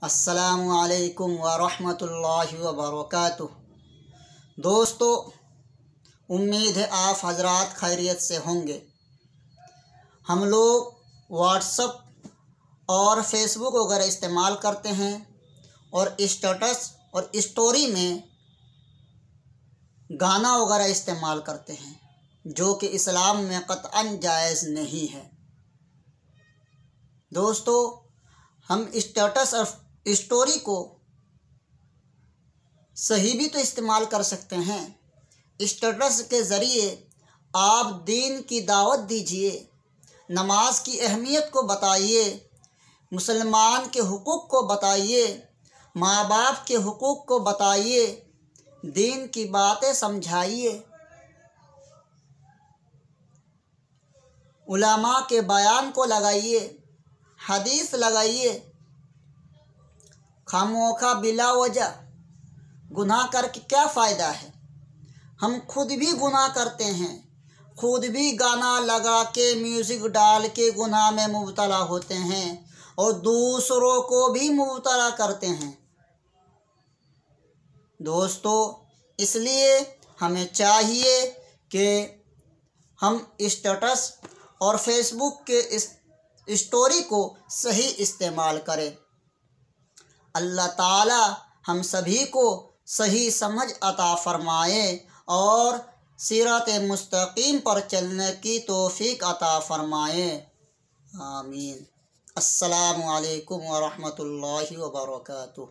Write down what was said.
अस्सलामु अलैकुम वरहमतुल्लाहि वबरकातुह। दोस्तों, उम्मीद है आप हजरात खैरियत से होंगे। हम लोग व्हाट्सअप और फेसबुक वगैरह इस्तेमाल करते हैं और स्टेटस और स्टोरी में गाना वगैरह इस्तेमाल करते हैं, जो कि इस्लाम में क़त्अन जायज़ नहीं है। दोस्तों, हम स्टेटस और स्टोरी को सही भी तो इस्तेमाल कर सकते हैं। स्टेटस के ज़रिए आप दीन की दावत दीजिए, नमाज की अहमियत को बताइए, मुसलमान के हुकूक़ को बताइए, माँ बाप के हुकूक़ को बताइए, दीन की बातें समझाइए, उलमा के बयान को लगाइए, हदीस लगाइए। खामोखा बिला वजह गुनाह करके क्या फ़ायदा है। हम खुद भी गुनाह करते हैं, खुद भी गाना लगा के म्यूज़िक डाल के गुनाह में मुब्तला होते हैं और दूसरों को भी मुब्तला करते हैं। दोस्तों, इसलिए हमें चाहिए कि हम स्टेटस और फेसबुक के इस स्टोरी को सही इस्तेमाल करें। अल्लाह ताला हम सभी को सही समझ अता फ़रमाए और सिरात मुस्तकीम पर चलने की तौफ़ीक अता फ़रमाए। आमीन। अस्सलामु अलैकुम व रहमतुल्लाहि व बरकातुहू।